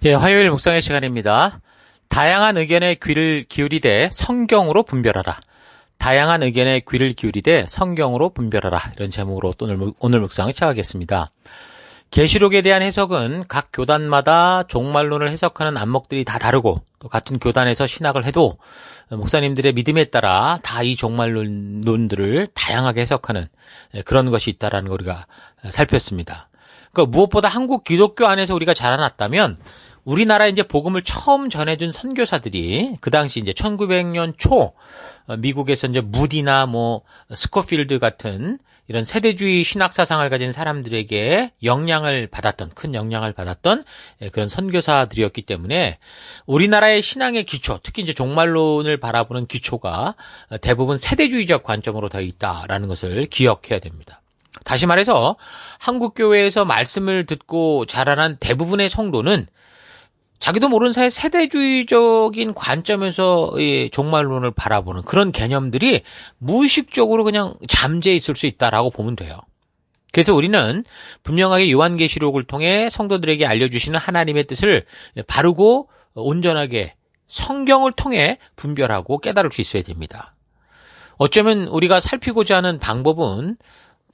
예, 화요일 묵상의 시간입니다. 다양한 의견에 귀를 기울이되 성경으로 분별하라. 다양한 의견에 귀를 기울이되 성경으로 분별하라. 이런 제목으로 오늘 묵상을 시작하겠습니다. 계시록에 대한 해석은 각 교단마다 종말론을 해석하는 안목들이 다 다르고 또 같은 교단에서 신학을 해도 목사님들의 믿음에 따라 다 이 종말론들을 다양하게 해석하는 그런 것이 있다라는 걸 우리가 살폈습니다. 그러니까 무엇보다 한국 기독교 안에서 우리가 자라났다면 우리나라에 이제 복음을 처음 전해준 선교사들이 그 당시 이제 1900년 초 미국에서 이제 무디나 스코필드 같은 이런 세대주의 신학 사상을 가진 사람들에게 큰 영향을 받았던 그런 선교사들이었기 때문에 우리나라의 신앙의 기초, 특히 이제 종말론을 바라보는 기초가 대부분 세대주의적 관점으로 되어 있다라는 것을 기억해야 됩니다. 다시 말해서 한국 교회에서 말씀을 듣고 자라난 대부분의 성도는 자기도 모르는 사이에 세대주의적인 관점에서 이 종말론을 바라보는 그런 개념들이 무의식적으로 그냥 잠재해 있을 수 있다라고 보면 돼요. 그래서 우리는 분명하게 요한계시록을 통해 성도들에게 알려주시는 하나님의 뜻을 바르고 온전하게 성경을 통해 분별하고 깨달을 수 있어야 됩니다. 어쩌면 우리가 살피고자 하는 방법은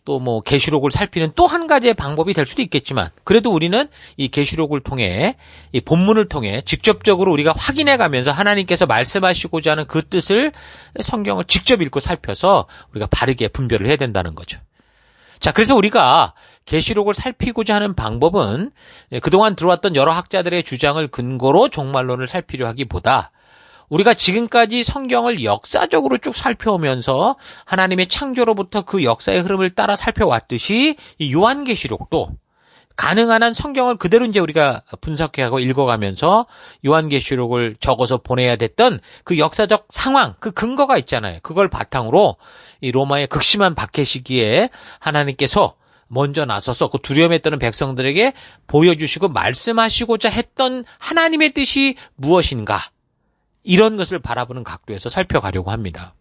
또 계시록을 살피는 또 한 가지의 방법이 될 수도 있겠지만 그래도 우리는 이 계시록을 통해 이 본문을 통해 직접적으로 우리가 확인해 가면서 하나님께서 말씀하시고자 하는 그 뜻을 성경을 직접 읽고 살펴서 우리가 바르게 분별을 해야 된다는 거죠. 자, 그래서 우리가 계시록을 살피고자 하는 방법은 그동안 들어왔던 여러 학자들의 주장을 근거로 종말론을 살피려 하기보다 우리가 지금까지 성경을 역사적으로 쭉 살펴오면서 하나님의 창조로부터 그 역사의 흐름을 따라 살펴왔듯이 이 요한계시록도 가능한 한 성경을 그대로 이제 우리가 분석해가고 읽어가면서 요한계시록을 적어서 보내야 됐던 그 역사적 상황, 그 근거가 있잖아요. 그걸 바탕으로 이 로마의 극심한 박해 시기에 하나님께서 먼저 나서서 그 두려움에 떠는 백성들에게 보여주시고 말씀하시고자 했던 하나님의 뜻이 무엇인가? 이런 것을 바라보는 각도에서 살펴가려고 합니다.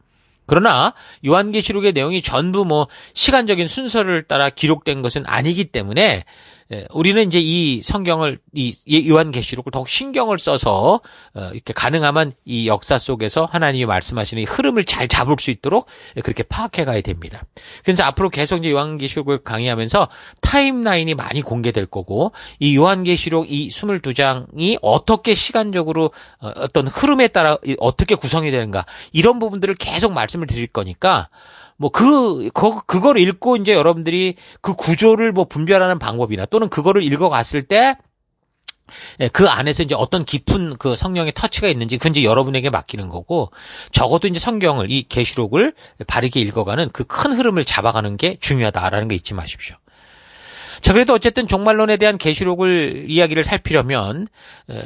그러나 요한계시록의 내용이 전부 시간적인 순서를 따라 기록된 것은 아니기 때문에 우리는 이제 이 성경을 이 요한계시록을 더욱 신경을 써서 이렇게 가능하면 이 역사 속에서 하나님이 말씀하시는 이 흐름을 잘 잡을 수 있도록 그렇게 파악해 가야 됩니다. 그래서 앞으로 계속 이제 요한계시록을 강의하면서 타임라인이 많이 공개될 거고 이 요한계시록 이 22장이 어떻게 시간적으로 어떤 흐름에 따라 어떻게 구성이 되는가 이런 부분들을 계속 말씀을 드릴 거니까 그걸 읽고 이제 여러분들이 그 구조를 분별하는 방법이나 또는 그거를 읽어갔을 때 그 안에서 이제 어떤 깊은 그 성령의 터치가 있는지 그건 이제 여러분에게 맡기는 거고 적어도 이제 성경을 이 계시록을 바르게 읽어가는 그 큰 흐름을 잡아가는 게 중요하다라는 거 잊지 마십시오. 자, 그래도 어쨌든 종말론에 대한 계시록을 이야기를 살피려면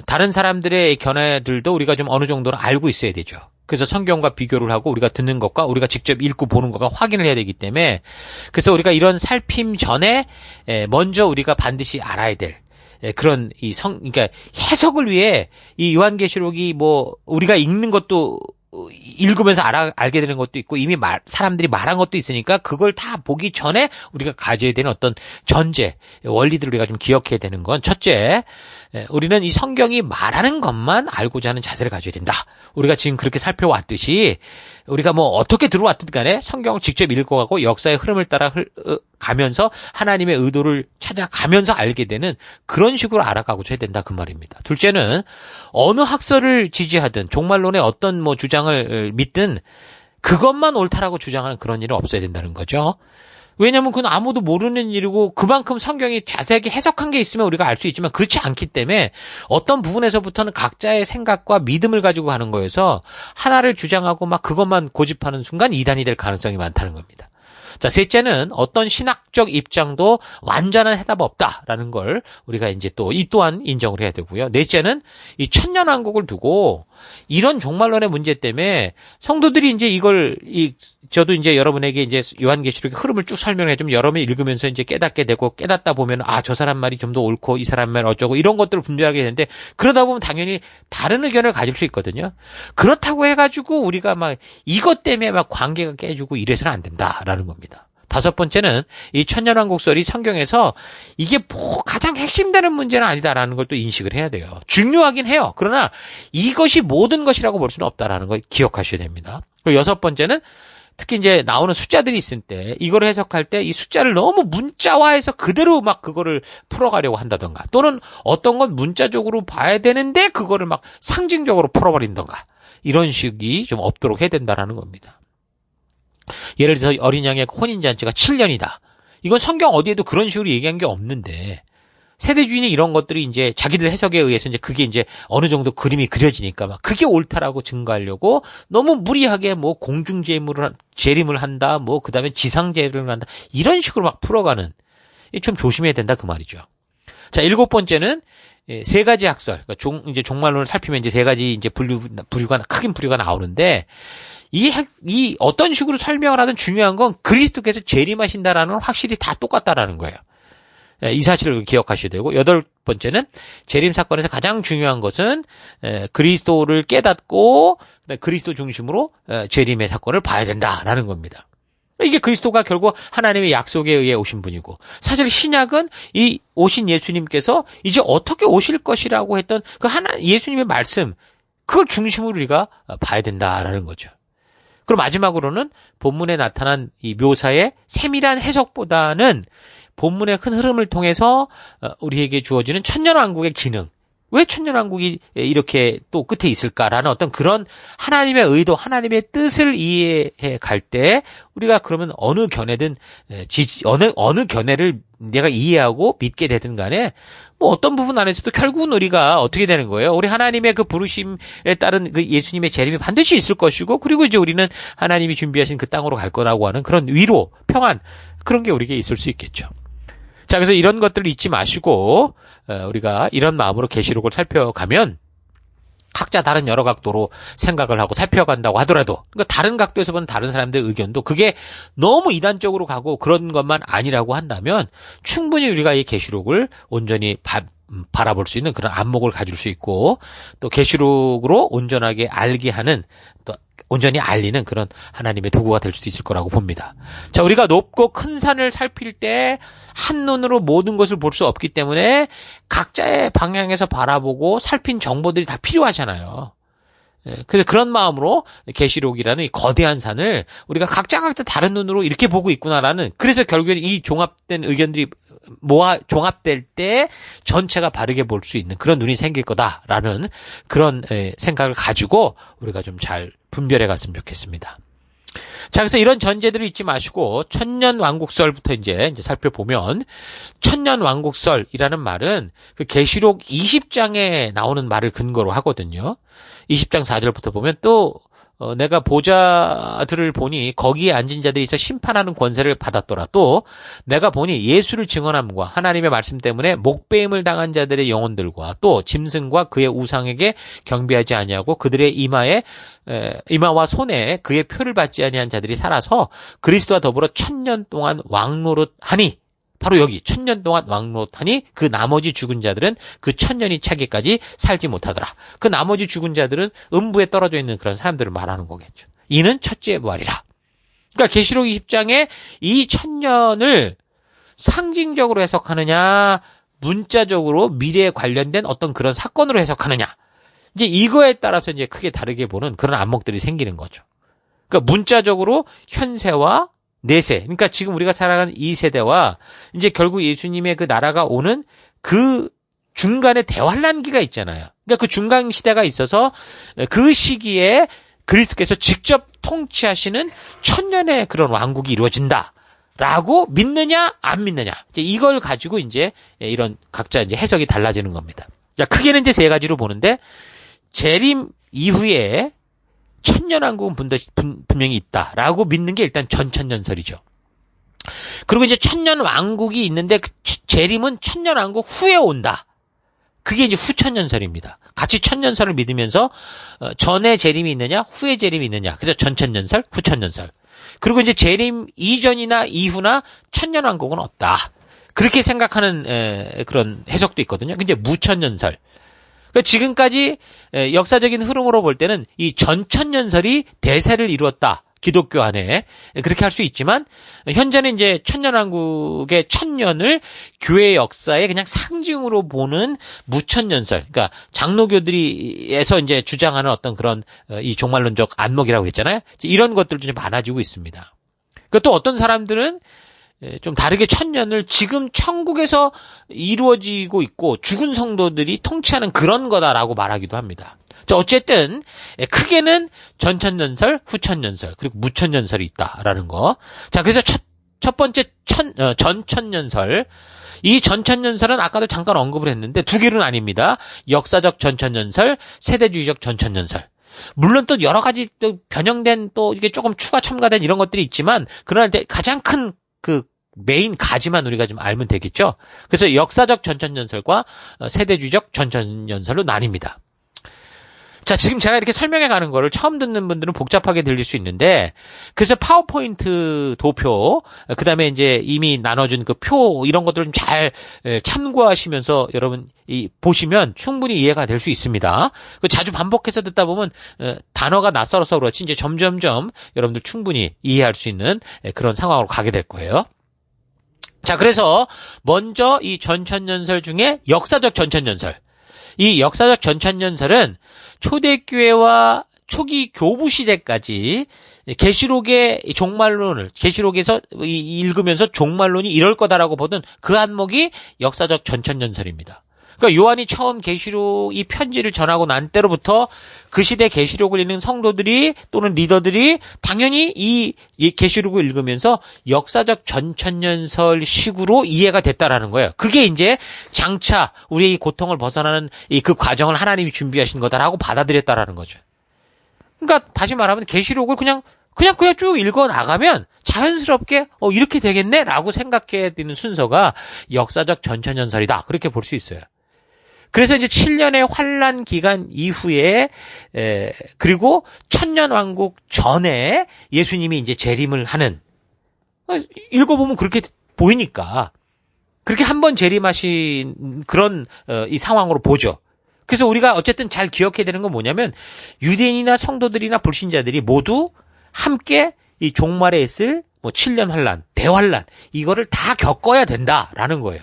다른 사람들의 견해들도 우리가 좀 어느 정도는 알고 있어야 되죠. 그래서 성경과 비교를 하고 우리가 듣는 것과 우리가 직접 읽고 보는 것과 확인을 해야 되기 때문에 그래서 우리가 이런 살핌 전에 먼저 우리가 반드시 알아야 될 그런 그러니까 해석을 위해 이 요한계시록이 우리가 읽는 것도 읽으면서 알게 되는 것도 있고 이미 사람들이 말한 것도 있으니까 그걸 다 보기 전에 우리가 가져야 되는 어떤 전제, 원리들을 우리가 좀 기억해야 되는 건 첫째, 우리는 이 성경이 말하는 것만 알고자 하는 자세를 가져야 된다. 우리가 지금 그렇게 살펴왔듯이 우리가 어떻게 들어왔든 간에 성경을 직접 읽어가고 역사의 흐름을 따라 가면서 하나님의 의도를 찾아가면서 알게 되는 그런 식으로 알아가고자 해야 된다 그 말입니다. 둘째는 어느 학설을 지지하든 종말론의 어떤 주장을 믿든 그것만 옳다라고 주장하는 그런 일은 없어야 된다는 거죠. 왜냐하면 그건 아무도 모르는 일이고 그만큼 성경이 자세하게 해석한 게 있으면 우리가 알 수 있지만 그렇지 않기 때문에 어떤 부분에서부터는 각자의 생각과 믿음을 가지고 가는 거여서 하나를 주장하고 그것만 고집하는 순간 이단이 될 가능성이 많다는 겁니다. 자, 셋째는 어떤 신학적 입장도 완전한 해답 없다라는 걸 우리가 이제 이 또한 인정을 해야 되고요. 넷째는 이 천년왕국을 두고 이런 종말론의 문제 때문에 성도들이 이제 저도 이제 여러분에게 이제 요한계시록의 흐름을 쭉 설명해 좀 여러분이 읽으면서 이제 깨닫게 되고 깨닫다 보면 저 사람 말이 좀 더 옳고 이 사람 말 어쩌고 이런 것들을 분별하게 되는데 그러다 보면 당연히 다른 의견을 가질 수 있거든요. 그렇다고 해가지고 우리가 이것 때문에 관계가 깨지고 이래서는 안 된다라는 겁니다. 다섯 번째는 이 천년왕국설이 성경에서 이게 가장 핵심되는 문제는 아니다라는 걸 또 인식을 해야 돼요. 중요하긴 해요. 그러나 이것이 모든 것이라고 볼 수는 없다라는 걸 기억하셔야 됩니다. 그리고 여섯 번째는 특히 이제 나오는 숫자들이 있을 때 이걸 해석할 때 이 숫자를 너무 문자화해서 그대로 막 그거를 풀어가려고 한다던가, 또는 어떤 건 문자적으로 봐야 되는데 그거를 막 상징적으로 풀어버린던가, 이런 식이 좀 없도록 해야 된다라는 겁니다. 예를 들어서 어린 양의 혼인잔치가 7년이다. 이건 성경 어디에도 그런 식으로 얘기한 게 없는데, 세대주의는 이런 것들이 이제 자기들 해석에 의해서 이제 그게 이제 어느 정도 그림이 그려지니까 막 그게 옳다라고 증거하려고 너무 무리하게 뭐 재림을 한다, 뭐 그다음에 지상재림을 한다, 이런 식으로 막 풀어가는, 좀 조심해야 된다 그 말이죠. 자, 일곱 번째는 세 가지 학설, 그러니까 이제 종말론을 살피면 이제 세 가지 이제 크긴 분류가 나오는데, 이 어떤 식으로 설명을 하든 중요한 건 그리스도께서 재림하신다라는 건 확실히 다 똑같다라는 거예요. 이 사실을 기억하셔야 되고, 여덟 번째는 재림 사건에서 가장 중요한 것은 그리스도를 깨닫고 그리스도 중심으로 재림의 사건을 봐야 된다라는 겁니다. 이게 그리스도가 결국 하나님의 약속에 의해 오신 분이고, 사실 신약은 이 오신 예수님께서 이제 어떻게 오실 것이라고 했던 그 예수님의 말씀, 그걸 중심으로 우리가 봐야 된다라는 거죠. 그리고 마지막으로는 본문에 나타난 이 묘사의 세밀한 해석보다는 본문의 큰 흐름을 통해서 우리에게 주어지는 천년왕국의 기능, 왜 천년왕국이 이렇게 또 끝에 있을까라는 어떤 그런 하나님의 의도, 하나님의 뜻을 이해해 갈 때 우리가 그러면 어느 견해든 어느 견해를 내가 이해하고 믿게 되든 간에 뭐 어떤 부분 안에서도 결국은 우리가 어떻게 되는 거예요? 우리 하나님의 그 부르심에 따른 그 예수님의 재림이 반드시 있을 것이고, 그리고 이제 우리는 하나님이 준비하신 그 땅으로 갈 거라고 하는 그런 위로, 평안, 그런 게 우리에게 있을 수 있겠죠. 자, 그래서 이런 것들을 잊지 마시고 우리가 이런 마음으로 계시록을 살펴가면 각자 다른 여러 각도로 생각을 하고 살펴간다고 하더라도, 그러니까 다른 각도에서 보는 다른 사람들의 의견도 그게 너무 이단적으로 가고 그런 것만 아니라고 한다면 충분히 우리가 이 계시록을 온전히 바라볼 수 있는 그런 안목을 가질 수 있고, 또 계시록으로 온전하게 알게 하는, 또 온전히 알리는 그런 하나님의 도구가 될 수도 있을 거라고 봅니다. 자, 우리가 높고 큰 산을 살필 때 한눈으로 모든 것을 볼 수 없기 때문에 각자의 방향에서 바라보고 살핀 정보들이 다 필요하잖아요. 그래서 그런 마음으로 계시록이라는 이 거대한 산을 우리가 각자 다른 눈으로 이렇게 보고 있구나라는, 그래서 결국엔 이 종합된 의견들이 종합될 때 전체가 바르게 볼 수 있는 그런 눈이 생길 거다라는 그런 생각을 가지고 우리가 좀 잘 분별해 갔으면 좋겠습니다. 자, 그래서 이런 전제들을 잊지 마시고 천년왕국설부터 이제 살펴보면, 천년왕국설이라는 말은 그 계시록 20장에 나오는 말을 근거로 하거든요. 20장 4절부터 보면 또 내가 보좌들을 보니 거기에 앉은 자들이 있어 심판하는 권세를 받았더라. 또 내가 보니 예수를 증언함과 하나님의 말씀 때문에 목배임을 당한 자들의 영혼들과 또 짐승과 그의 우상에게 경배하지 아니하고 그들의 이마와 손에 그의 표를 받지 아니한 자들이 살아서 그리스도와 더불어 1000년 동안 왕노릇하니, 바로 여기 1000년 동안 왕노릇하니 그 나머지 죽은 자들은 그 1000년이 차기까지 살지 못하더라. 그 나머지 죽은 자들은 음부에 떨어져 있는 그런 사람들을 말하는 거겠죠. 이는 첫째 부활이라. 그러니까 계시록 20장에 이 1000년을 상징적으로 해석하느냐, 문자적으로 미래에 관련된 어떤 그런 사건으로 해석하느냐, 이제 이거에 따라서 이제 크게 다르게 보는 그런 안목들이 생기는 거죠. 그러니까 문자적으로 현세와 내세, 그러니까 지금 우리가 살아가는 이 세대와 이제 결국 예수님의 그 나라가 오는 그 중간에 대환란기가 있잖아요. 그러니까 그 중간 시대가 있어서 그 시기에 그리스도께서 직접 통치하시는 1000년의 그런 왕국이 이루어진다라고 믿느냐 안 믿느냐, 이제 이걸 가지고 이제 이런 각자 이제 해석이 달라지는 겁니다. 자, 크게는 이제 세 가지로 보는데, 재림 이후에 천년왕국은 분명히 있다라고 믿는 게 일단 전천년설이죠. 그리고 이제 천년왕국이 있는데 그 재림은 천년왕국 후에 온다. 그게 이제 후천년설입니다. 같이 천년설을 믿으면서 전에 재림이 있느냐 후에 재림이 있느냐, 그래서 전천년설, 후천년설. 그리고 이제 재림 이전이나 이후나 천년왕국은 없다, 그렇게 생각하는 그런 해석도 있거든요. 근데 무천년설, 그러니까 지금까지 역사적인 흐름으로 볼 때는 이 전천년설이 대세를 이루었다. 기독교 안에 그렇게 할 수 있지만 현재는 이제 천년왕국의 천년을 교회 역사의 그냥 상징으로 보는 무천년설, 그러니까 장로교들이에서 이제 주장하는 어떤 그런 이 종말론적 안목이라고 했잖아요. 이런 것들도 좀 많아지고 있습니다. 그러니까 또 어떤 사람들은 좀 다르게 천년을 지금 천국에서 이루어지고 있고 죽은 성도들이 통치하는 그런 거다라고 말하기도 합니다. 어쨌든 크게는 전천년설, 후천년설, 그리고 무천년설이 있다라는 거. 자, 그래서 첫 번째 전천년설. 이 전천년설은 아까도 잠깐 언급을 했는데 두 개로 나뉩니다. 역사적 전천년설, 세대주의적 전천년설. 물론 또 여러 가지 또 변형된 또 이게 조금 추가 첨가된 이런 것들이 있지만 그러나 이제 가장 큰 그 메인 가지만 우리가 좀 알면 되겠죠. 그래서 역사적 전천년설과 세대주의적 전천년설로 나뉩니다. 자, 지금 제가 이렇게 설명해 가는 거를 처음 듣는 분들은 복잡하게 들릴 수 있는데, 그래서 파워포인트 도표, 그 다음에 이제 이미 나눠준 그 표, 이런 것들을 좀 잘 참고하시면서 여러분 보시면 충분히 이해가 될 수 있습니다. 자주 반복해서 듣다 보면 단어가 낯설어서 그렇지 이제 점점점 여러분들 충분히 이해할 수 있는 그런 상황으로 가게 될 거예요. 자, 그래서 먼저 이 전천년설 중에 역사적 전천년설. 이 역사적 전천년설은 초대교회와 초기 교부 시대까지 계시록의 종말론을 계시록에서 읽으면서 종말론이 이럴 거다라고 보던 그 안목이 역사적 전천년설입니다. 그러니까 요한이 처음 계시록 이 편지를 전하고 난 때로부터 그 시대 계시록을 읽는 성도들이 또는 리더들이 당연히 이 계시록을 읽으면서 역사적 전천년설 식으로 이해가 됐다라는 거예요. 그게 이제 장차 우리의 이 고통을 벗어나는 그 과정을 하나님이 준비하신 거다라고 받아들였다라는 거죠. 그러니까 다시 말하면 계시록을 그냥 쭉 읽어 나가면 자연스럽게 이렇게 되겠네라고 생각해야 되는 순서가 역사적 전천년설이다. 그렇게 볼 수 있어요. 그래서 이제 7년의 환란 기간 이후에 그리고 천년왕국 전에 예수님이 이제 재림을 하는 읽어보면 그렇게 보이니까 그렇게 한번 재림하신 그런 이 상황으로 보죠. 그래서 우리가 어쨌든 잘 기억해야 되는 건 뭐냐면 유대인이나 성도들이나 불신자들이 모두 함께 이 종말에 있을 7년 환란, 대환란 이거를 다 겪어야 된다라는 거예요.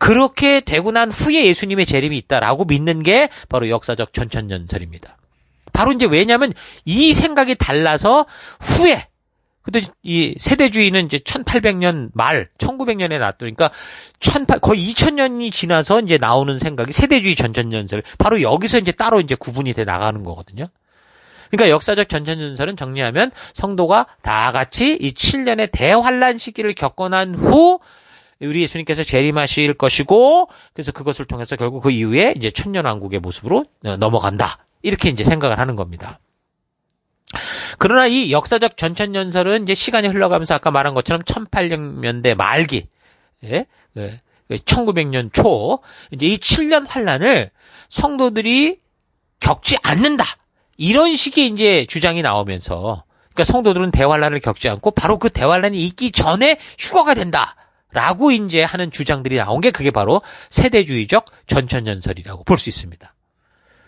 그렇게 되고 난 후에 예수님의 재림이 있다라고 믿는 게 바로 역사적 전천년설입니다. 바로 이제 왜냐면 이 생각이 달라서 후에 근데 이 세대주의는 이제 1800년 말 1900년에 나왔으니까 거의 2000년이 지나서 이제 나오는 생각이 세대주의 전천년설. 바로 여기서 이제 따로 이제 구분이 돼 나가는 거거든요. 그러니까 역사적 전천년설은 정리하면 성도가 다 같이 이 7년의 대환란 시기를 겪고 난 후 우리 예수님께서 재림하실 것이고 그래서 그것을 통해서 결국 그 이후에 이제 천년왕국의 모습으로 넘어간다. 이렇게 이제 생각을 하는 겁니다. 그러나 이 역사적 전천년설은 이제 시간이 흘러가면서 아까 말한 것처럼 1800년대 말기, 1900년 초 이제 이 7년 환란을 성도들이 겪지 않는다. 이런 식의 이제 주장이 나오면서 그러니까 성도들은 대환란을 겪지 않고 바로 그 대환란이 있기 전에 휴거가 된다. 라고 이제 하는 주장들이 나온 게 그게 바로 세대주의적 전천년설이라고 볼 수 있습니다.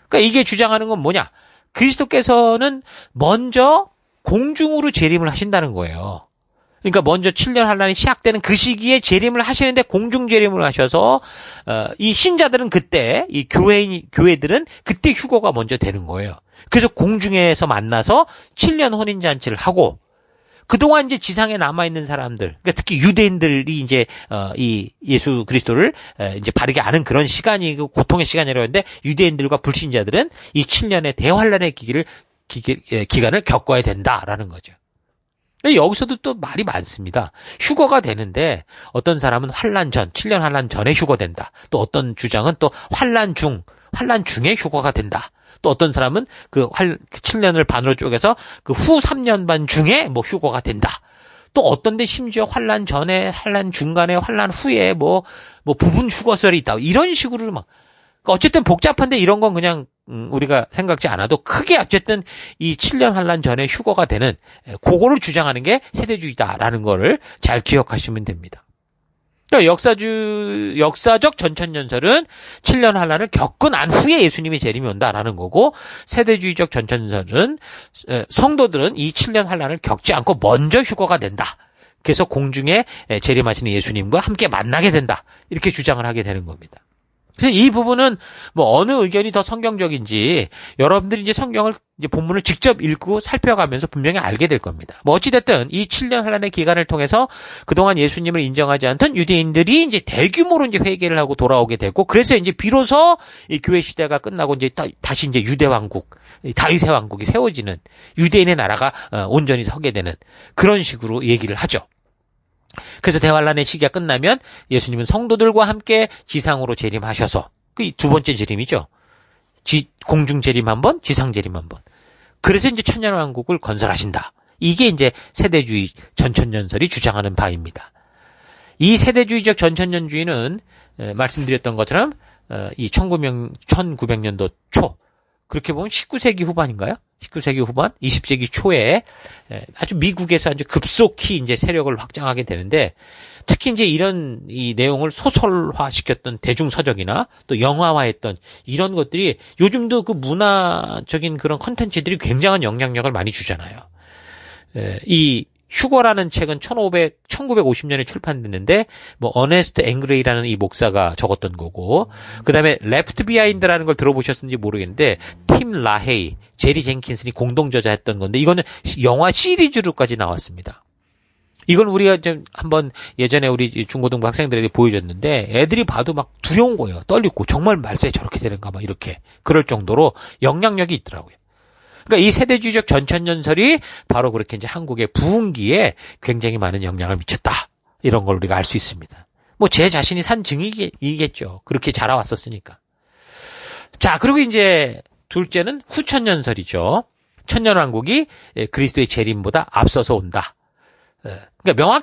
그러니까 이게 주장하는 건 뭐냐? 그리스도께서는 먼저 공중으로 재림을 하신다는 거예요. 그러니까 먼저 7년 환란이 시작되는 그 시기에 재림을 하시는데 공중 재림을 하셔서 이 신자들은 그때 이 교회들은 그때 휴거가 먼저 되는 거예요. 그래서 공중에서 만나서 7년 혼인 잔치를 하고 그동안 이제 지상에 남아있는 사람들, 그러니까 특히 유대인들이 이제, 이 예수 그리스도를 이제 바르게 아는 그런 시간이, 고통의 시간이라고 하는데, 유대인들과 불신자들은 이 7년의 대환란의 기간을 겪어야 된다라는 거죠. 여기서도 또 말이 많습니다. 휴거가 되는데, 어떤 사람은 환란 전, 7년 환란 전에 휴거된다. 또 어떤 주장은 또 환란 중에 휴거가 된다. 또 어떤 사람은 그 7년을 반으로 쪼개서 그 후 3년 반 중에 휴거가 된다. 또 어떤 데 심지어 환란 전에, 환란 중간에, 환란 후에 부분 휴거설이 있다. 이런 식으로 그러니까 어쨌든 복잡한데 이런 건 그냥 우리가 생각지 않아도 크게 어쨌든 이 7년 환란 전에 휴거가 되는 그거를 주장하는 게 세대주의다라는 거를 잘 기억하시면 됩니다. 그러니까 역사적 전천년설은 7년 환란을 겪고 난 후에 예수님의 재림이 온다라는 거고, 세대주의적 전천년설은 성도들은 이 7년 환란을 겪지 않고 먼저 휴거가 된다. 그래서 공중에 재림하시는 예수님과 함께 만나게 된다. 이렇게 주장을 하게 되는 겁니다. 그래서 이 부분은 뭐 어느 의견이 더 성경적인지 여러분들이 이제 성경을 이제 본문을 직접 읽고 살펴가면서 분명히 알게 될 겁니다. 뭐 어찌됐든 이 7년 환란의 기간을 통해서 그동안 예수님을 인정하지 않던 유대인들이 이제 대규모로 이제 회개를 하고 돌아오게 되고, 그래서 이제 비로소 이 교회 시대가 끝나고 이제 다시 이제 유대 왕국, 다윗의 왕국이 세워지는, 유대인의 나라가 온전히 서게 되는 그런 식으로 얘기를 하죠. 그래서 대환란의 시기가 끝나면 예수님은 성도들과 함께 지상으로 재림하셔서, 그 두 번째 재림이죠. 공중 재림 한 번, 지상 재림 한 번. 그래서 이제 천년왕국을 건설하신다. 이게 이제 세대주의 전천년설이 주장하는 바입니다. 이 세대주의적 전천년주의는 말씀드렸던 것처럼 이 1900년도 초, 그렇게 보면 19세기 후반인가요? 19세기 후반, 20세기 초에 아주 미국에서 아주 급속히 이제 세력을 확장하게 되는데, 특히 이제 이런 이 내용을 소설화시켰던 대중서적이나 또 영화화했던 이런 것들이 요즘도 그 문화적인 그런 콘텐츠들이 굉장한 영향력을 많이 주잖아요. 이 휴거라는 책은 1950년에 출판됐는데, 뭐, 어네스트 앵그레이라는 이 목사가 적었던 거고, 그 다음에, 레프트 비하인드라는 걸 들어보셨는지 모르겠는데, 팀 라헤이, 제리 젠킨슨이 공동 저자했던 건데, 이거는 영화 시리즈로까지 나왔습니다. 이건 우리가 좀 한번 예전에 우리 중고등부 학생들에게 보여줬는데, 애들이 봐도 막 두려운 거예요. 떨리고, 정말 말세에 저렇게 되는가, 막 이렇게. 그럴 정도로 영향력이 있더라고요. 그러니까 이 세대주의적 전천년설이 바로 그렇게 이제 한국의 부흥기에 굉장히 많은 영향을 미쳤다. 이런 걸 우리가 알 수 있습니다. 뭐 제 자신이 산 증이겠죠. 그렇게 자라왔었으니까. 자, 그리고 이제 둘째는 후천년설이죠. 천년왕국이 그리스도의 재림보다 앞서서 온다. 그러니까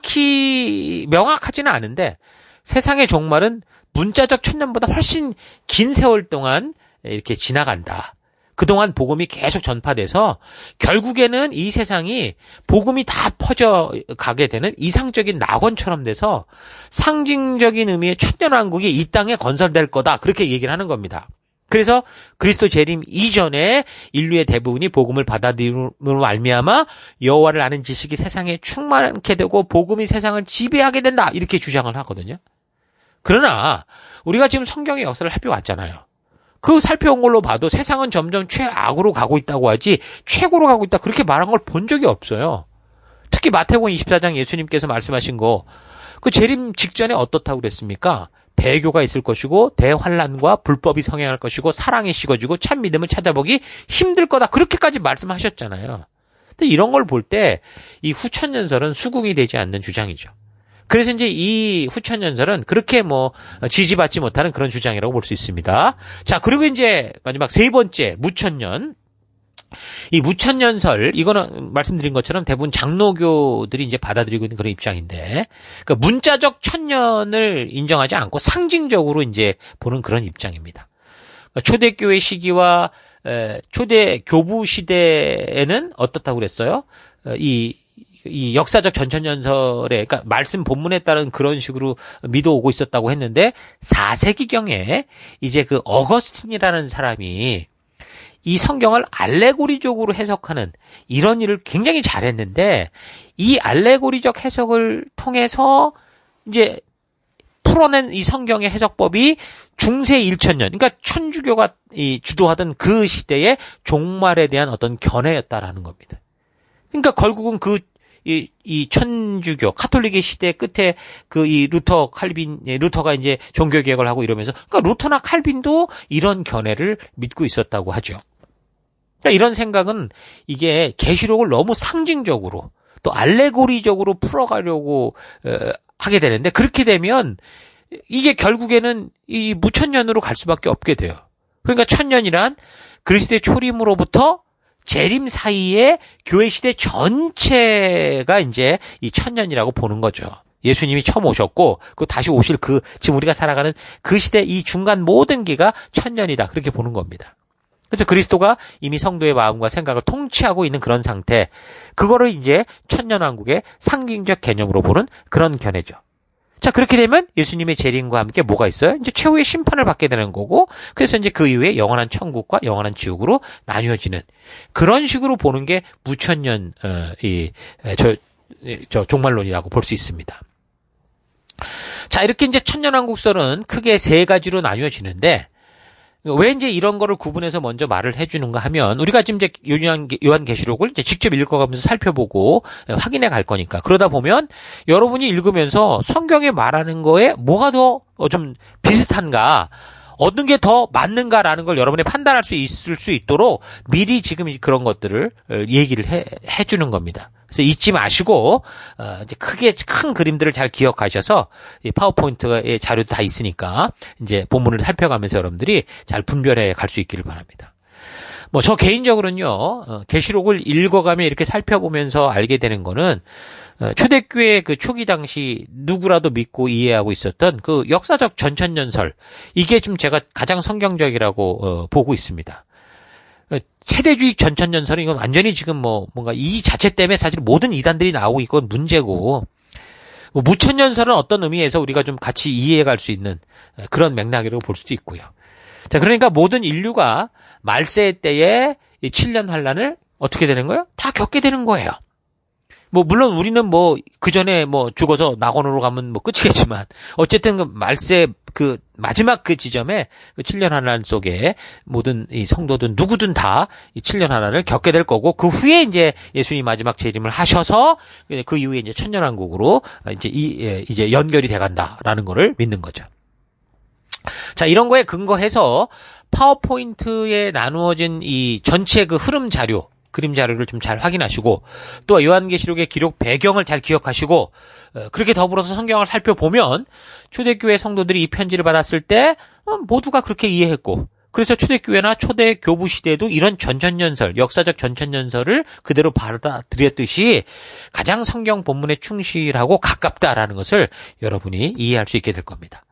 명확하지는 않은데, 세상의 종말은 문자적 천년보다 훨씬 긴 세월 동안 이렇게 지나간다. 그동안 복음이 계속 전파돼서 결국에는 이 세상이 복음이 다 퍼져가게 되는 이상적인 낙원처럼 돼서 상징적인 의미의 천년왕국이 이 땅에 건설될 거다. 그렇게 얘기를 하는 겁니다. 그래서 그리스도 재림 이전에 인류의 대부분이 복음을 받아들임으로 말미암아 여호와를 아는 지식이 세상에 충만하게 되고 복음이 세상을 지배하게 된다. 이렇게 주장을 하거든요. 그러나 우리가 지금 성경의 역사를 살펴왔잖아요. 그 살펴온 걸로 봐도 세상은 점점 최악으로 가고 있다고 하지 최고로 가고 있다 그렇게 말한 걸 본 적이 없어요. 특히 마태복음 24장 예수님께서 말씀하신 거, 그 재림 직전에 어떻다고 그랬습니까? 배교가 있을 것이고 대환란과 불법이 성행할 것이고 사랑이 식어지고 참 믿음을 찾아보기 힘들 거다. 그렇게까지 말씀하셨잖아요. 근데 이런 걸 볼 때 이 후천년설은 수긍이 되지 않는 주장이죠. 그래서 이제 이 후천년설은 그렇게 뭐 지지받지 못하는 그런 주장이라고 볼 수 있습니다. 자, 그리고 이제 마지막 세 번째 무천년. 이 무천년설, 이거는 말씀드린 것처럼 대부분 장로교들이 이제 받아들이고 있는 그런 입장인데, 그러니까 문자적 천년을 인정하지 않고 상징적으로 이제 보는 그런 입장입니다. 그러니까 초대교회 시기와 초대 교부 시대에는 어떻다고 그랬어요? 이 역사적 전천년설에, 그러니까 말씀 본문에 따른 그런 식으로 믿어오고 있었다고 했는데 4세기경에 이제 그 어거스틴이라는 사람이 이 성경을 알레고리적으로 해석하는 이런 일을 굉장히 잘했는데, 이 알레고리적 해석을 통해서 이제 풀어낸 이 성경의 해석법이 중세 1000년, 그러니까 천주교가 주도하던 그 시대의 종말에 대한 어떤 견해였다라는 겁니다. 그러니까 결국은 이 천주교 카톨릭의 시대 끝에 이 루터가 이제 종교 개혁을 하고 이러면서, 그러니까 루터나 칼빈도 이런 견해를 믿고 있었다고 하죠. 그러니까 이런 생각은 이게 계시록을 너무 상징적으로 또 알레고리적으로 풀어가려고 하게 되는데, 그렇게 되면 이게 결국에는 이 무천년으로 갈 수밖에 없게 돼요. 그러니까 천년이란 그리스도의 초림으로부터 재림 사이에 교회 시대 전체가 이제 이 천년이라고 보는 거죠. 예수님이 처음 오셨고, 다시 오실 지금 우리가 살아가는 그 시대 이 중간 모든 기가 천년이다. 그렇게 보는 겁니다. 그래서 그리스도가 이미 성도의 마음과 생각을 통치하고 있는 그런 상태, 그거를 이제 천년왕국의 상징적 개념으로 보는 그런 견해죠. 자, 그렇게 되면 예수님의 재림과 함께 뭐가 있어요? 이제 최후의 심판을 받게 되는 거고, 그래서 이제 그 이후에 영원한 천국과 영원한 지옥으로 나뉘어지는 그런 식으로 보는 게 무천년, 종말론이라고 볼 수 있습니다. 자, 이렇게 이제 천년왕국설은 크게 세 가지로 나뉘어지는데, 왜 이제 이런 거를 구분해서 먼저 말을 해주는가 하면, 우리가 지금 이제 요한계시록을 이제 직접 읽어가면서 살펴보고 확인해 갈 거니까. 그러다 보면 여러분이 읽으면서 성경에 말하는 거에 뭐가 더 좀 비슷한가, 어떤 게 더 맞는가라는 걸 여러분이 판단할 수 있을 수 있도록 미리 지금 그런 것들을 얘기를 해주는 겁니다. 그래서 잊지 마시고, 이제 크게 큰 그림들을 잘 기억하셔서, 이 파워포인트의 자료도 다 있으니까, 이제 본문을 살펴가면서 여러분들이 잘 분별해 갈 수 있기를 바랍니다. 저 개인적으로는요, 계시록을 읽어가며 이렇게 살펴보면서 알게 되는 거는, 초대교회 그 초기 당시 누구라도 믿고 이해하고 있었던 그 역사적 전천년설, 이게 좀 제가 가장 성경적이라고 보고 있습니다. 세대주의 전천년설은 이건 완전히 지금 뭔가 이 자체 때문에 사실 모든 이단들이 나오고 있건 문제고, 무천년설은 어떤 의미에서 우리가 좀 같이 이해해 갈 수 있는 그런 맥락이라고 볼 수도 있고요. 자, 그러니까 모든 인류가 말세 때에 이 7년 환란을 어떻게 되는 거예요? 다 겪게 되는 거예요. 물론 우리는 그 전에 죽어서 낙원으로 가면 끝이겠지만, 어쨌든 그 말세 그 마지막 그 지점에 그 7년 환란 속에 모든 이 성도든 누구든 다 이 7년 환란을 겪게 될 거고, 그 후에 이제 예수님 마지막 재림을 하셔서 그 이후에 이제 천년왕국으로 이제 연결이 돼 간다라는 거를 믿는 거죠. 자, 이런 거에 근거해서 파워포인트에 나누어진 이 전체 그 흐름 자료, 그림 자료를 좀 잘 확인하시고, 또 요한계시록의 기록 배경을 잘 기억하시고, 그렇게 더불어서 성경을 살펴보면 초대교회 성도들이 이 편지를 받았을 때 모두가 그렇게 이해했고, 그래서 초대교회나 초대교부 시대에도 이런 전천년설, 역사적 전천년설을 그대로 받아들였듯이 가장 성경 본문에 충실하고 가깝다라는 것을 여러분이 이해할 수 있게 될 겁니다.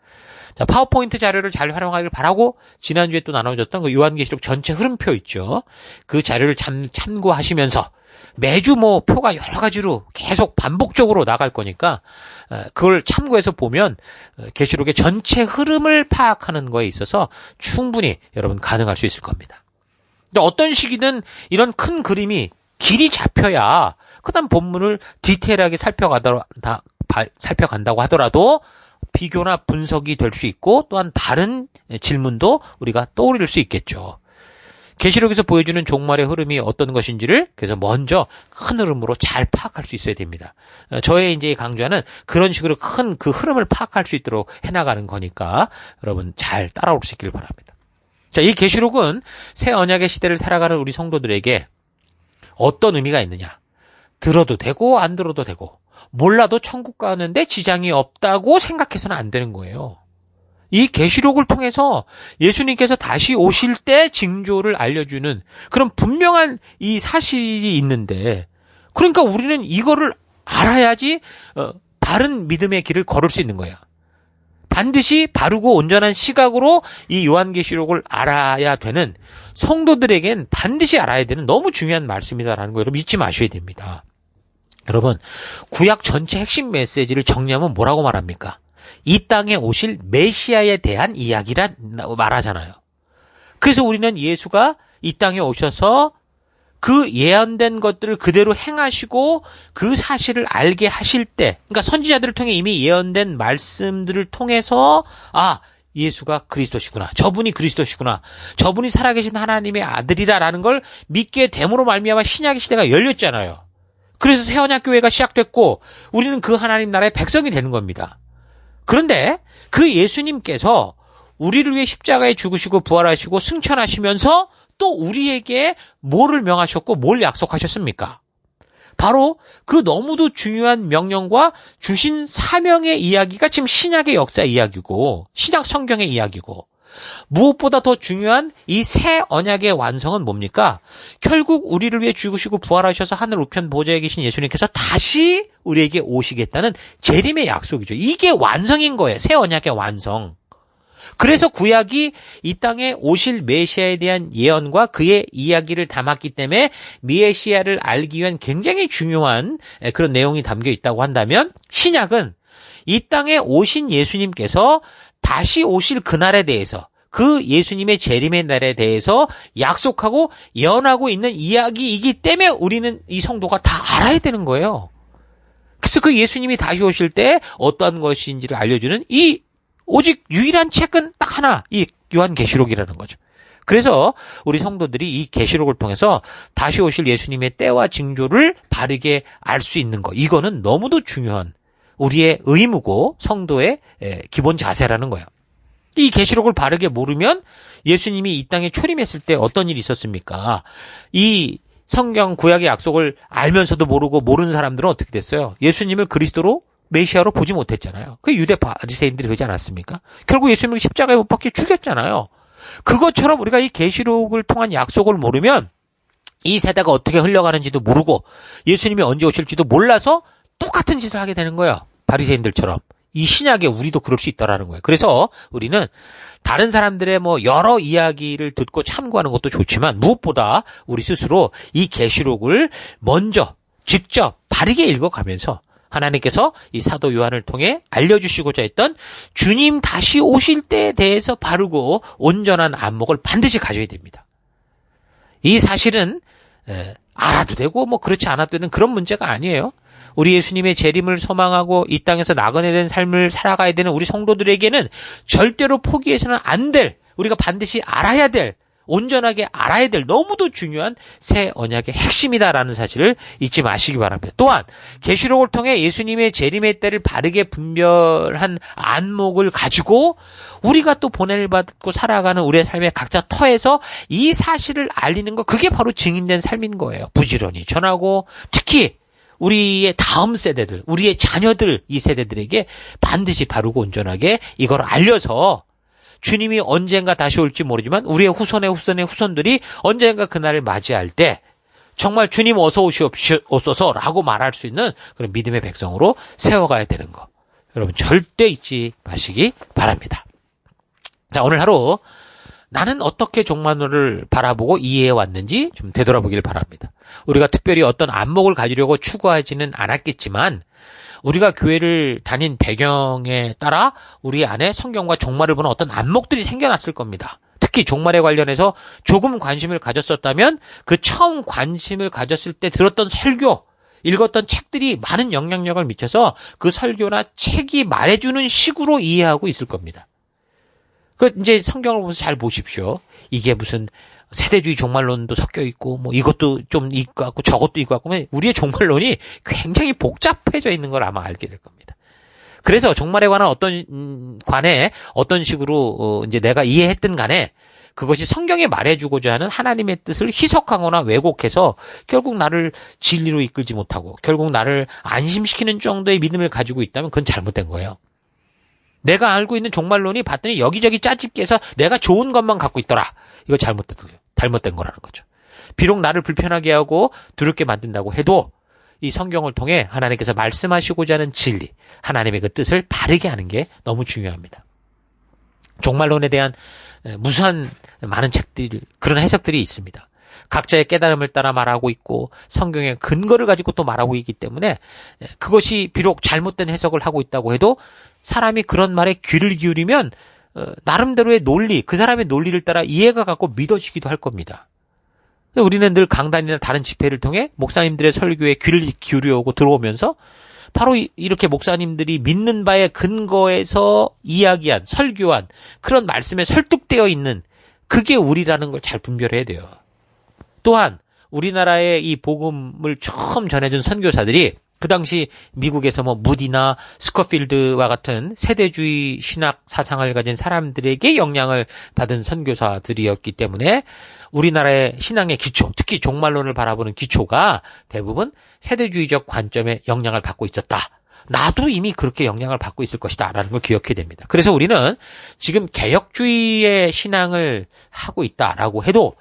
자, 파워포인트 자료를 잘 활용하길 바라고, 지난주에 또 나눠줬던 그 요한계시록 전체 흐름표 있죠. 그 자료를 참고하시면서 매주 표가 여러 가지로 계속 반복적으로 나갈 거니까, 그걸 참고해서 보면 계시록의 전체 흐름을 파악하는 거에 있어서 충분히 여러분 가능할 수 있을 겁니다. 근데 어떤 시기든 이런 큰 그림이 길이 잡혀야 그다음 본문을 디테일하게 살펴간다고 하더라도 비교나 분석이 될 수 있고, 또한 다른 질문도 우리가 떠올릴 수 있겠죠. 계시록에서 보여주는 종말의 흐름이 어떤 것인지를 그래서 먼저 큰 흐름으로 잘 파악할 수 있어야 됩니다. 저의 이제 강좌는 그런 식으로 큰 그 흐름을 파악할 수 있도록 해나가는 거니까 여러분 잘 따라올 수 있기를 바랍니다. 자, 이 계시록은 새 언약의 시대를 살아가는 우리 성도들에게 어떤 의미가 있느냐? 들어도 되고 안 들어도 되고, 몰라도 천국 가는데 지장이 없다고 생각해서는 안 되는 거예요. 이 계시록을 통해서 예수님께서 다시 오실 때 징조를 알려주는 그런 분명한 이 사실이 있는데, 그러니까 우리는 이거를 알아야지 바른 믿음의 길을 걸을 수 있는 거예요. 반드시 바르고 온전한 시각으로 이 요한계시록을 알아야 되는 성도들에겐 반드시 알아야 되는 너무 중요한 말씀이다라는 거 여러분 잊지 마셔야 됩니다. 여러분, 구약 전체 핵심 메시지를 정리하면 뭐라고 말합니까? 이 땅에 오실 메시아에 대한 이야기라 말하잖아요. 그래서 우리는 예수가 이 땅에 오셔서 그 예언된 것들을 그대로 행하시고 그 사실을 알게 하실 때, 그러니까 선지자들을 통해 이미 예언된 말씀들을 통해서 예수가 그리스도시구나, 저분이 그리스도시구나, 저분이 살아계신 하나님의 아들이라라는 걸 믿게 됨으로 말미암아 신약의 시대가 열렸잖아요. 그래서 새언약교회가 시작됐고 우리는 그 하나님 나라의 백성이 되는 겁니다. 그런데 그 예수님께서 우리를 위해 십자가에 죽으시고 부활하시고 승천하시면서 또 우리에게 뭐를 명하셨고 뭘 약속하셨습니까? 바로 그 너무도 중요한 명령과 주신 사명의 이야기가 지금 신약의 역사 이야기고, 신약 성경의 이야기고, 무엇보다 더 중요한 이 새 언약의 완성은 뭡니까? 결국 우리를 위해 죽으시고 부활하셔서 하늘 우편 보좌에 계신 예수님께서 다시 우리에게 오시겠다는 재림의 약속이죠. 이게 완성인 거예요. 새 언약의 완성. 그래서 구약이 이 땅에 오실 메시아에 대한 예언과 그의 이야기를 담았기 때문에 메시아를 알기 위한 굉장히 중요한 그런 내용이 담겨 있다고 한다면, 신약은 이 땅에 오신 예수님께서 다시 오실 그날에 대해서, 그 예수님의 재림의 날에 대해서 약속하고 예언하고 있는 이야기이기 때문에 우리는 이 성도가 다 알아야 되는 거예요. 그래서 그 예수님이 다시 오실 때 어떠한 것인지를 알려주는 이 오직 유일한 책은 딱 하나, 이 요한계시록이라는 거죠. 그래서 우리 성도들이 이 계시록을 통해서 다시 오실 예수님의 때와 징조를 바르게 알 수 있는 거, 이거는 너무도 중요한 우리의 의무고 성도의 기본 자세라는 거예요. 이 계시록을 바르게 모르면 예수님이 이 땅에 초림했을 때 어떤 일이 있었습니까? 이 성경 구약의 약속을 알면서도 모르고 모르는 사람들은 어떻게 됐어요? 예수님을 그리스도로 메시아로 보지 못했잖아요. 그 유대 바리새인들이 그러지 않았습니까? 결국 예수님을 십자가에 못 박혀 죽였잖아요. 그것처럼 우리가 이 계시록을 통한 약속을 모르면 이 세대가 어떻게 흘러가는지도 모르고 예수님이 언제 오실지도 몰라서 똑같은 짓을 하게 되는 거예요. 바리새인들처럼. 이 신약에 우리도 그럴 수 있다라는 거예요. 그래서 우리는 다른 사람들의 여러 이야기를 듣고 참고하는 것도 좋지만 무엇보다 우리 스스로 이 계시록을 먼저 직접 바르게 읽어가면서 하나님께서 이 사도 요한을 통해 알려주시고자 했던 주님 다시 오실 때에 대해서 바르고 온전한 안목을 반드시 가져야 됩니다. 이 사실은 알아도 되고 그렇지 않아도 되는 그런 문제가 아니에요. 우리 예수님의 재림을 소망하고 이 땅에서 나그네 된 삶을 살아가야 되는 우리 성도들에게는 절대로 포기해서는 안 될, 우리가 반드시 알아야 될, 온전하게 알아야 될 너무도 중요한 새 언약의 핵심이다라는 사실을 잊지 마시기 바랍니다. 또한 계시록을 통해 예수님의 재림의 때를 바르게 분별한 안목을 가지고 우리가 또 보냄을 받고 살아가는 우리의 삶의 각자 터에서 이 사실을 알리는 것, 그게 바로 증인된 삶인 거예요. 부지런히 전하고 특히 우리의 다음 세대들, 우리의 자녀들, 이 세대들에게 반드시 바르고 온전하게 이걸 알려서 주님이 언젠가 다시 올지 모르지만 우리의 후손의 후손들이 언젠가 그날을 맞이할 때 정말 주님 어서 오시옵소서라고 말할 수 있는 그런 믿음의 백성으로 세워가야 되는 거. 여러분 절대 잊지 마시기 바랍니다. 자, 오늘 하루 나는 어떻게 종말론을 바라보고 이해해 왔는지 좀 되돌아보길 바랍니다. 우리가 특별히 어떤 안목을 가지려고 추구하지는 않았겠지만 우리가 교회를 다닌 배경에 따라 우리 안에 성경과 종말을 보는 어떤 안목들이 생겨났을 겁니다. 특히 종말에 관련해서 조금 관심을 가졌었다면 그 처음 관심을 가졌을 때 들었던 설교, 읽었던 책들이 많은 영향력을 미쳐서 그 설교나 책이 말해주는 식으로 이해하고 있을 겁니다. 이제 성경을 보면서 잘 보십시오. 이게 무슨 세대주의 종말론도 섞여 있고, 이것도 좀 있고 같고, 저것도 있고 같고, 우리의 종말론이 굉장히 복잡해져 있는 걸 아마 알게 될 겁니다. 그래서 종말에 관한 어떤 식으로, 이제 내가 이해했든 간에, 그것이 성경에 말해주고자 하는 하나님의 뜻을 희석하거나 왜곡해서 결국 나를 진리로 이끌지 못하고, 결국 나를 안심시키는 정도의 믿음을 가지고 있다면 그건 잘못된 거예요. 내가 알고 있는 종말론이 봤더니 여기저기 짜집기해서 내가 좋은 것만 갖고 있더라. 이거 잘못된 거라는 거죠. 비록 나를 불편하게 하고 두렵게 만든다고 해도 이 성경을 통해 하나님께서 말씀하시고자 하는 진리, 하나님의 그 뜻을 바르게 하는 게 너무 중요합니다. 종말론에 대한 무수한 많은 책들, 그런 해석들이 있습니다. 각자의 깨달음을 따라 말하고 있고 성경의 근거를 가지고 또 말하고 있기 때문에 그것이 비록 잘못된 해석을 하고 있다고 해도 사람이 그런 말에 귀를 기울이면 나름대로의 논리, 그 사람의 논리를 따라 이해가 가고 믿어지기도 할 겁니다. 우리는 늘 강단이나 다른 집회를 통해 목사님들의 설교에 귀를 기울여오고 들어오면서 바로 이렇게 목사님들이 믿는 바의 근거에서 이야기한, 설교한 그런 말씀에 설득되어 있는 그게 우리라는 걸 잘 분별해야 돼요. 또한 우리나라의 이 복음을 처음 전해준 선교사들이 그 당시 미국에서 무디나 스코필드와 같은 세대주의 신학 사상을 가진 사람들에게 영향을 받은 선교사들이었기 때문에 우리나라의 신앙의 기초, 특히 종말론을 바라보는 기초가 대부분 세대주의적 관점에 영향을 받고 있었다. 나도 이미 그렇게 영향을 받고 있을 것이다 라는 걸 기억해야 됩니다. 그래서 우리는 지금 개혁주의의 신앙을 하고 있다라고 해도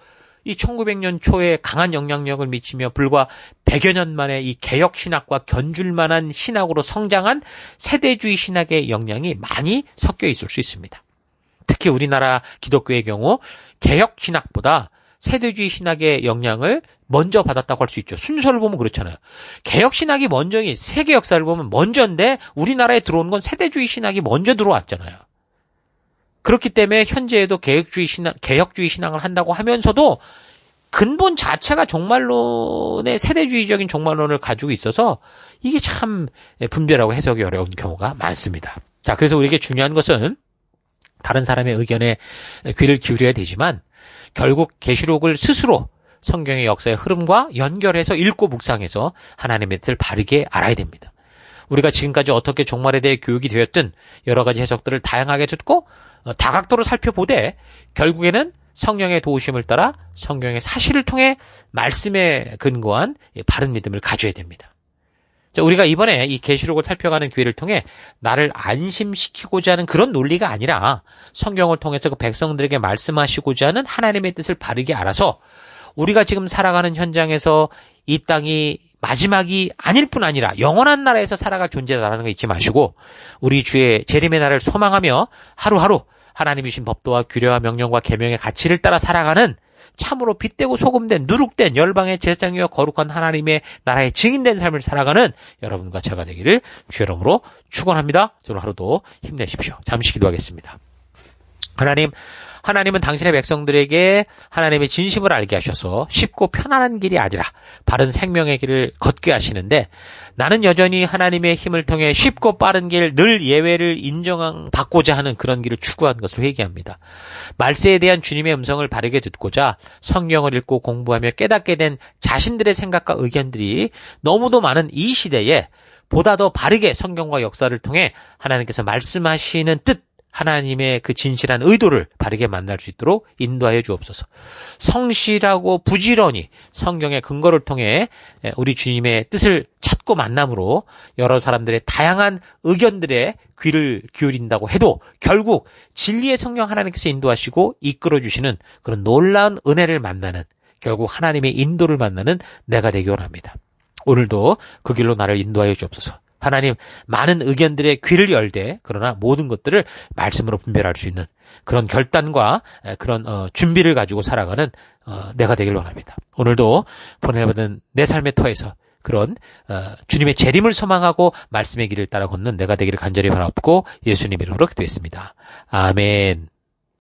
이 1900년 초에 강한 영향력을 미치며 불과 100여 년 만에 이 개혁 신학과 견줄 만한 신학으로 성장한 세대주의 신학의 영향이 많이 섞여 있을 수 있습니다. 특히 우리나라 기독교의 경우 개혁 신학보다 세대주의 신학의 영향을 먼저 받았다고 할 수 있죠. 순서를 보면 그렇잖아요. 개혁신학이 먼저인 세계 역사를 보면 먼저인데 우리나라에 들어온 건 세대주의 신학이 먼저 들어왔잖아요. 그렇기 때문에 현재에도 개혁주의 신앙을 한다고 하면서도 근본 자체가 종말론의 세대주의적인 종말론을 가지고 있어서 이게 참 분별하고 해석이 어려운 경우가 많습니다. 자, 그래서 우리에게 중요한 것은 다른 사람의 의견에 귀를 기울여야 되지만 결국 계시록을 스스로 성경의 역사의 흐름과 연결해서 읽고 묵상해서 하나님의 뜻을 바르게 알아야 됩니다. 우리가 지금까지 어떻게 종말에 대해 교육이 되었든 여러 가지 해석들을 다양하게 듣고 다각도로 살펴보되 결국에는 성령의 도우심을 따라 성경의 사실을 통해 말씀에 근거한 바른 믿음을 가져야 됩니다. 자, 우리가 이번에 이 계시록을 살펴가는 기회를 통해 나를 안심시키고자 하는 그런 논리가 아니라 성경을 통해서 그 백성들에게 말씀하시고자 하는 하나님의 뜻을 바르게 알아서 우리가 지금 살아가는 현장에서 이 땅이 마지막이 아닐 뿐 아니라 영원한 나라에서 살아갈 존재다라는 거 잊지 마시고 우리 주의 재림의 날을 소망하며 하루하루 하나님이 주신 법도와 규례와 명령과 계명의 가치를 따라 살아가는 참으로 빛되고 소금된 누룩된 열방의 제사장이여 거룩한 하나님의 나라의 증인된 삶을 살아가는 여러분과 제가 되기를 주의 이름으로 축원합니다. 오늘 하루도 힘내십시오. 잠시 기도하겠습니다. 하나님은 당신의 백성들에게 하나님의 진심을 알게 하셔서 쉽고 편안한 길이 아니라 바른 생명의 길을 걷게 하시는데 나는 여전히 하나님의 힘을 통해 쉽고 빠른 길, 늘 예외를 인정받고자 하는 그런 길을 추구한 것을 회개합니다. 말세에 대한 주님의 음성을 바르게 듣고자 성경을 읽고 공부하며 깨닫게 된 자신들의 생각과 의견들이 너무도 많은 이 시대에 보다 더 바르게 성경과 역사를 통해 하나님께서 말씀하시는 뜻, 하나님의 그 진실한 의도를 바르게 만날 수 있도록 인도하여 주옵소서. 성실하고 부지런히 성경의 근거를 통해 우리 주님의 뜻을 찾고 만남으로 여러 사람들의 다양한 의견들에 귀를 기울인다고 해도 결국 진리의 성령 하나님께서 인도하시고 이끌어주시는 그런 놀라운 은혜를 만나는 결국 하나님의 인도를 만나는 내가 되기 원합니다. 오늘도 그 길로 나를 인도하여 주옵소서. 하나님, 많은 의견들의 귀를 열되 그러나 모든 것들을 말씀으로 분별할 수 있는 그런 결단과 그런 준비를 가지고 살아가는 내가 되길 원합니다. 오늘도 보내받은 내 삶의 터에서 그런 주님의 재림을 소망하고 말씀의 길을 따라 걷는 내가 되기를 간절히 바라옵고 예수님 이름으로 기도했습니다. 아멘.